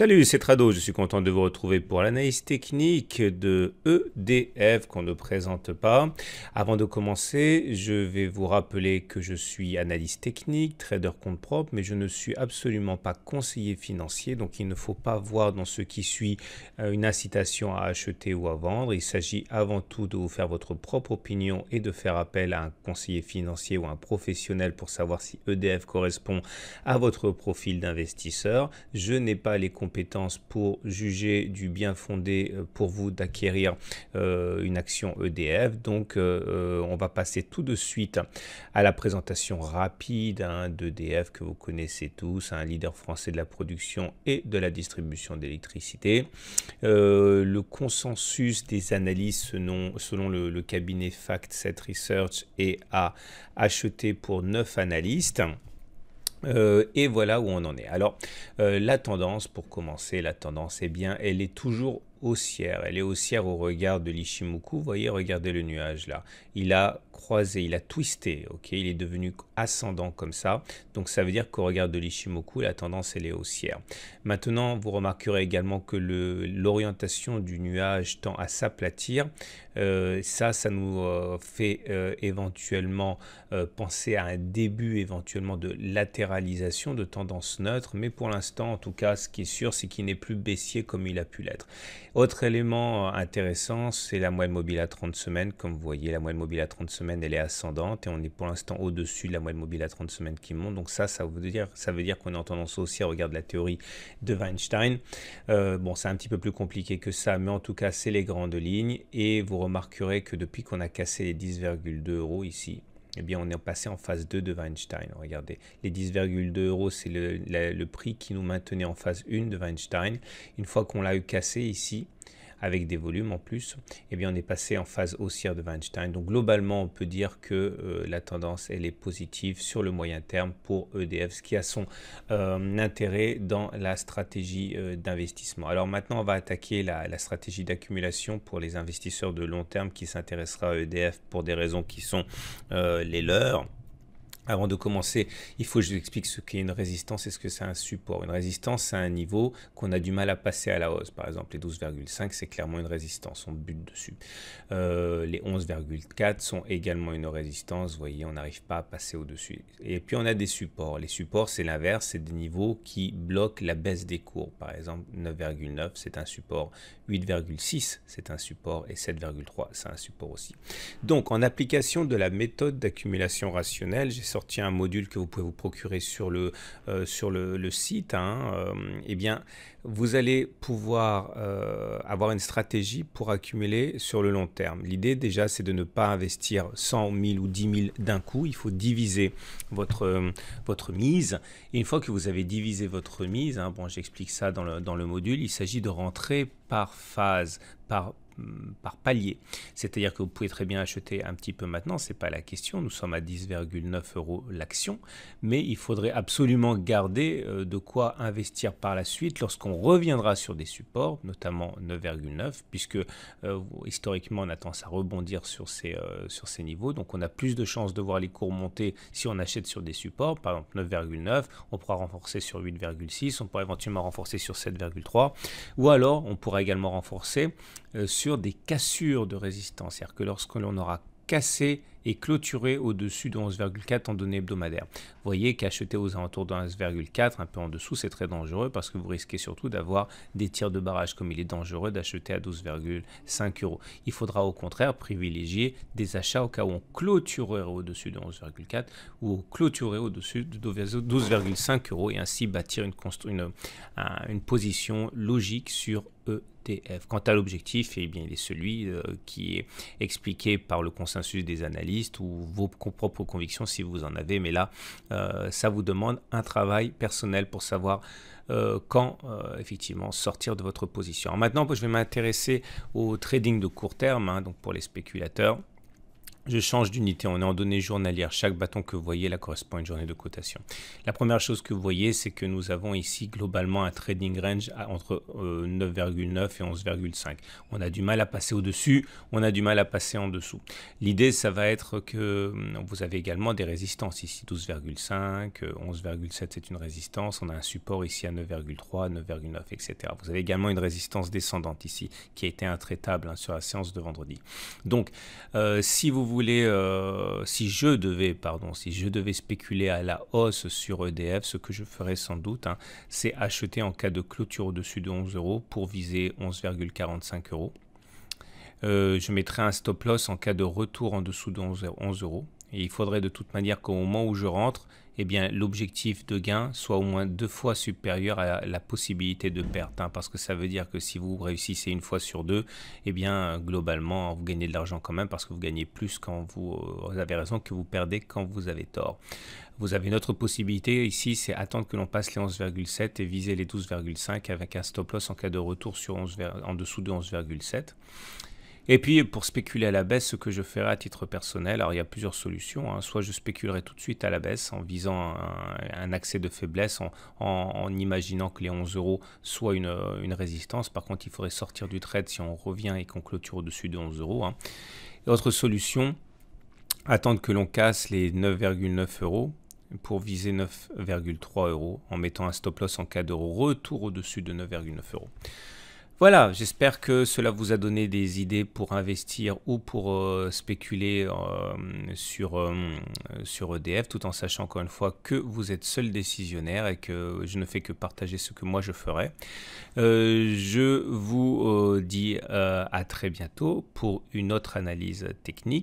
Salut, c'est Trado, je suis content de vous retrouver pour l'analyse technique de EDF qu'on ne présente pas. Avant de commencer, je vais vous rappeler que je suis analyste technique, trader compte propre, mais je ne suis absolument pas conseiller financier, donc il ne faut pas voir dans ce qui suit une incitation à acheter ou à vendre. Il s'agit avant tout de vous faire votre propre opinion et de faire appel à un conseiller financier ou un professionnel pour savoir si EDF correspond à votre profil d'investisseur. Je n'ai pas les compétences pour juger du bien fondé pour vous d'acquérir une action EDF. Donc on va passer tout de suite à la présentation rapide d'EDF que vous connaissez tous, un leader français de la production et de la distribution d'électricité. Le consensus des analyses selon le cabinet FactSet Research est à acheter pour 9 analystes. Et voilà où on en est. Alors, la tendance, pour commencer, la tendance, eh bien, elle est toujours haussière. Elle est haussière au regard de l'Ichimoku. Vous voyez, regardez le nuage là. Il a croisé, il a twisté, ok, il est devenu ascendant comme ça. Donc, ça veut dire qu'au regard de l'Ichimoku, la tendance, elle est haussière. Maintenant, vous remarquerez également que l'orientation du nuage tend à s'aplatir. Ça nous fait éventuellement penser à un début éventuellement de latéralisation, de tendance neutre, mais pour l'instant, en tout cas, ce qui est sûr, c'est qu'il n'est plus baissier comme il a pu l'être. Autre élément intéressant, c'est la moyenne mobile à 30 semaines. Comme vous voyez, la moyenne mobile à 30 semaines, elle est ascendante et on est pour l'instant au-dessus de la moyenne mobile à 30 semaines qui monte. Donc ça veut dire qu'on est en tendance haussière au regard de la théorie de Weinstein. Bon, c'est un petit peu plus compliqué que ça, mais en tout cas, c'est les grandes lignes. Et vous remarquerez que depuis qu'on a cassé les 10,2 euros ici, eh bien, on est passé en phase 2 de Weinstein. Regardez, les 10,2 euros, c'est le prix qui nous maintenait en phase 1 de Weinstein. Une fois qu'on l'a eu cassé ici, avec des volumes en plus, eh bien, on est passé en phase haussière de Weinstein. Donc, globalement, on peut dire que la tendance, elle est positive sur le moyen terme pour EDF, ce qui a son intérêt dans la stratégie d'investissement. Alors, maintenant, on va attaquer la stratégie d'accumulation pour les investisseurs de long terme qui s'intéressera à EDF pour des raisons qui sont les leurs. Avant de commencer, il faut que je vous explique ce qu'est une résistance et ce que c'est un support. Une résistance, c'est un niveau qu'on a du mal à passer à la hausse. Par exemple, les 12,5, c'est clairement une résistance, on bute dessus. Les 11,4 sont également une résistance. Vous voyez, on n'arrive pas à passer au-dessus. Et puis, on a des supports. Les supports, c'est l'inverse, c'est des niveaux qui bloquent la baisse des cours. Par exemple, 9,9, c'est un support. 8,6, c'est un support. Et 7,3, c'est un support aussi. Donc, en application de la méthode d'accumulation rationnelle, j'ai sorti un module que vous pouvez vous procurer sur le site. Eh bien, vous allez pouvoir avoir une stratégie pour accumuler sur le long terme. L'idée déjà, c'est de ne pas investir 100 000 ou 10 000 d'un coup. Il faut diviser votre mise. Et une fois que vous avez divisé votre mise, bon, j'explique ça dans le module, il s'agit de rentrer par phase, par palier. C'est-à-dire que vous pouvez très bien acheter un petit peu maintenant, ce n'est pas la question, nous sommes à 10,9 euros l'action, mais il faudrait absolument garder de quoi investir par la suite lorsqu'on reviendra sur des supports, notamment 9,9, puisque historiquement on a tendance à rebondir sur ces niveaux, donc on a plus de chances de voir les cours monter si on achète sur des supports, par exemple 9,9, on pourra renforcer sur 8,6, on pourra éventuellement renforcer sur 7,3, ou alors on pourra également renforcer sur des cassures de résistance, c'est-à-dire que lorsque l'on aura cassé et clôturé au-dessus de 11,4 en données hebdomadaires. Vous voyez qu'acheter aux alentours de 11,4, un peu en dessous, c'est très dangereux parce que vous risquez surtout d'avoir des tirs de barrage, comme il est dangereux d'acheter à 12,5 euros. Il faudra au contraire privilégier des achats au cas où on clôturerait au-dessus de 11,4 ou clôturerait au-dessus de 12,5 euros et ainsi bâtir une position logique sur EDF. Quant à l'objectif, eh bien, il est celui qui est expliqué par le consensus des analystes ou vos propres convictions si vous en avez, mais là, ça vous demande un travail personnel pour savoir quand effectivement sortir de votre position. Alors maintenant, je vais m'intéresser au trading de court terme, donc pour les spéculateurs. Je change d'unité, on est en données journalières. Chaque bâton que vous voyez là correspond à une journée de cotation. La première chose que vous voyez, c'est que nous avons ici globalement un trading range entre 9,9 et 11,5. On a du mal à passer au-dessus, on a du mal à passer en dessous. L'idée, ça va être que vous avez également des résistances ici, 12,5, 11,7 c'est une résistance, on a un support ici à 9,3, 9,9, etc. Vous avez également une résistance descendante ici, qui a été intraitable sur la séance de vendredi. Donc, si vous voulez, si je devais spéculer à la hausse sur EDF, ce que je ferais sans doute, c'est acheter en cas de clôture au-dessus de 11 euros pour viser 11,45 euros. Je mettrais un stop loss en cas de retour en dessous de 11 euros. Et il faudrait de toute manière qu'au moment où je rentre, eh bien, l'objectif de gain soit au moins 2 fois supérieur à la possibilité de perte. Parce que ça veut dire que si vous réussissez une fois sur deux, eh bien, globalement, vous gagnez de l'argent quand même parce que vous gagnez plus quand vous avez raison que vous perdez quand vous avez tort. Vous avez une autre possibilité ici, c'est attendre que l'on passe les 11,7 et viser les 12,5 avec un stop loss en cas de retour sur en dessous de 11,7. Et puis, pour spéculer à la baisse, ce que je ferai à titre personnel, alors il y a plusieurs solutions. Soit je spéculerai tout de suite à la baisse en visant un accès de faiblesse, en imaginant que les 11 euros soient une résistance. Par contre, il faudrait sortir du trade si on revient et qu'on clôture au-dessus de 11 euros. Et autre solution, attendre que l'on casse les 9,9 euros pour viser 9,3 euros en mettant un stop loss en cas de retour au-dessus de 9,9 euros. Voilà, j'espère que cela vous a donné des idées pour investir ou pour spéculer sur EDF, tout en sachant encore une fois que vous êtes seul décisionnaire et que je ne fais que partager ce que moi je ferai. Je vous dis à très bientôt pour une autre analyse technique.